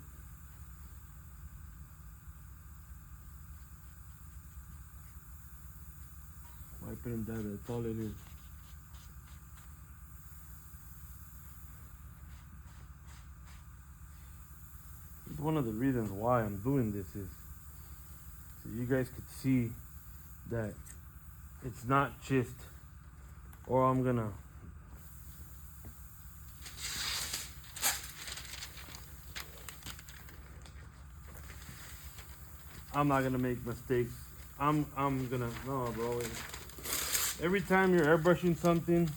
Wipe it and dab it. That's all it is. one of the reasons why I'm doing this, is so you guys could see that it's not just, or I'm not gonna make mistakes. I'm gonna, no, bro. Every time you're airbrushing something,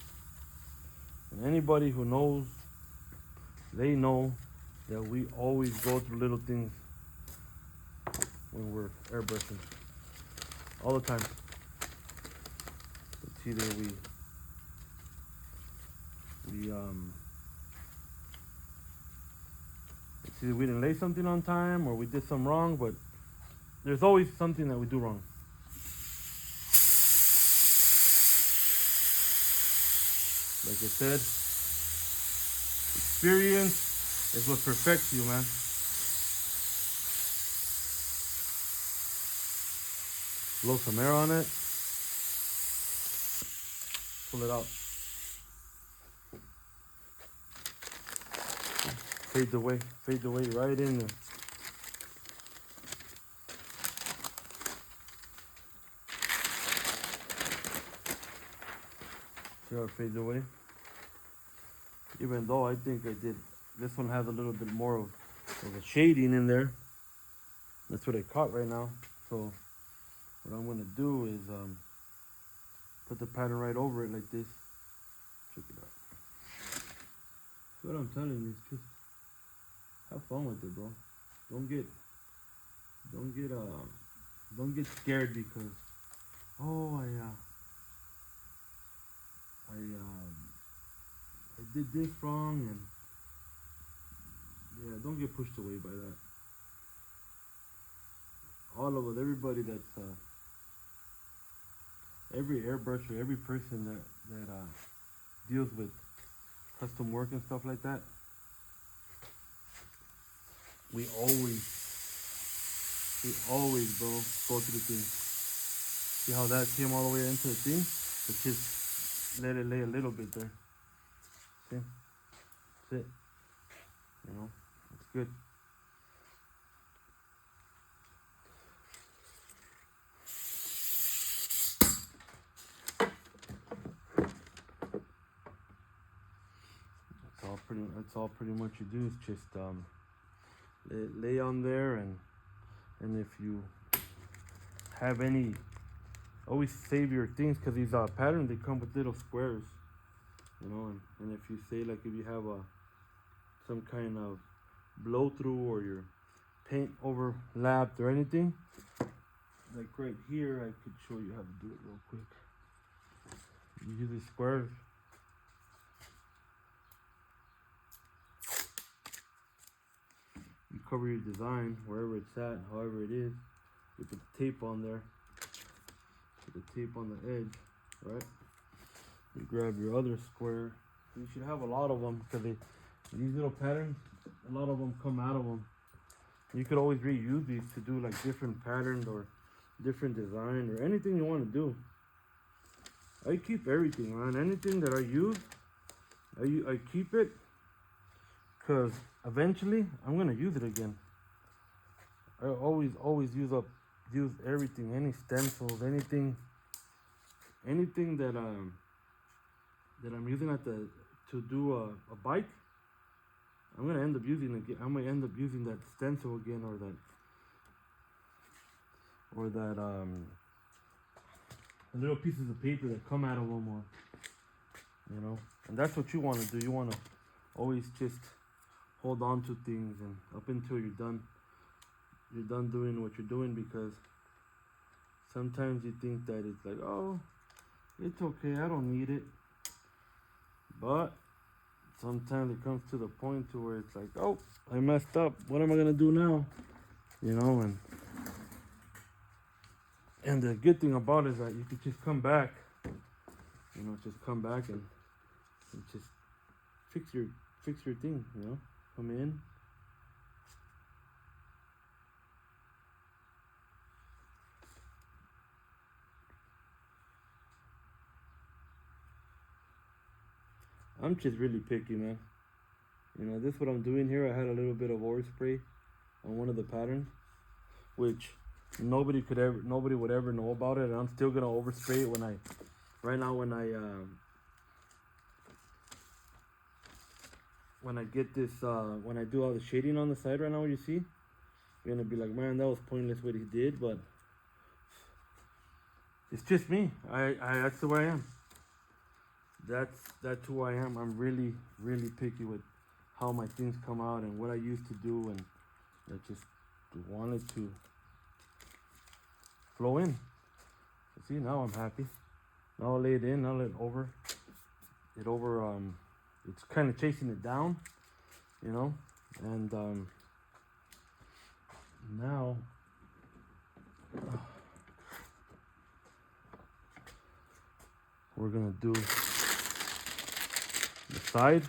and anybody who knows, they know that we always go through little things when we're airbrushing. All the time. It's either we didn't lay something on time, or we did something wrong, but there's always something that we do wrong. Like I said, experience is what perfects you, man. Blow some air on it. Pull it out. Fade away right in there. See how it fades away? Even though I think this one has a little bit more of a shading in there. That's what I caught right now. So what I'm gonna do is put the pattern right over it like this. Check it out. So what I'm telling you is just have fun with it, bro. Don't get scared because, oh, I did this wrong, and yeah, don't get pushed away by that. All of us, everybody that's every airbrusher, every person that deals with custom work and stuff like that, we always, bro, go through things. See how that came all the way into the thing? But just let it lay a little bit there. See? That's it. You know, it's good. That's all pretty much you do is just lay on there, and if you have any, always save your things, because these patterns, they come with little squares, you know, and if you say, like, if you have some kind of blow through, or your paint overlapped or anything, like right here, I could show you how to do it real quick. You use these squares. You cover your design wherever it's at, however it is. You put the tape on there. Put the tape on the edge, right? You grab your other square. You should have a lot of them, because these little patterns, a lot of them come out of them. You could always reuse these to do like different patterns or different design or anything you want to do. I keep everything, man. Anything that I use, I keep it, because eventually I'm gonna use it again. I always use everything, any stencils, anything that I'm using to do a bike. I'm gonna end up using it again. I might end up using that stencil again, or that little pieces of paper that come out of them, or, you know. And that's what you want to do. You want to always just hold on to things, and up until you're done doing what you're doing, because sometimes you think that it's like, oh, it's okay, I don't need it. But sometimes it comes to the point to where it's like, oh, I messed up. What am I gonna do now? You know, and the good thing about it is that you could just come back. You know, just come back and just fix your thing. You know, come in. I'm just really picky, man. You know, this is what I'm doing here. I had a little bit of oil spray on one of the patterns, which nobody would ever know about it. And I'm still gonna overspray it when I get this when I do all the shading on the side right now. What you see, you're gonna be like, man, that was pointless what he did, but it's just me. I that's the way I am. That's who I am. I'm really, really picky with how my things come out and what I used to do, and I just wanted to flow in. See, now I'm happy. Now I'll lay it in. I'll let it over. It's kind of chasing it down, you know, and now. We're gonna do the side.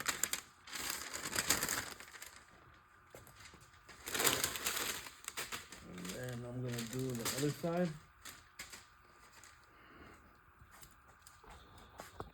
And then I'm gonna do the other side.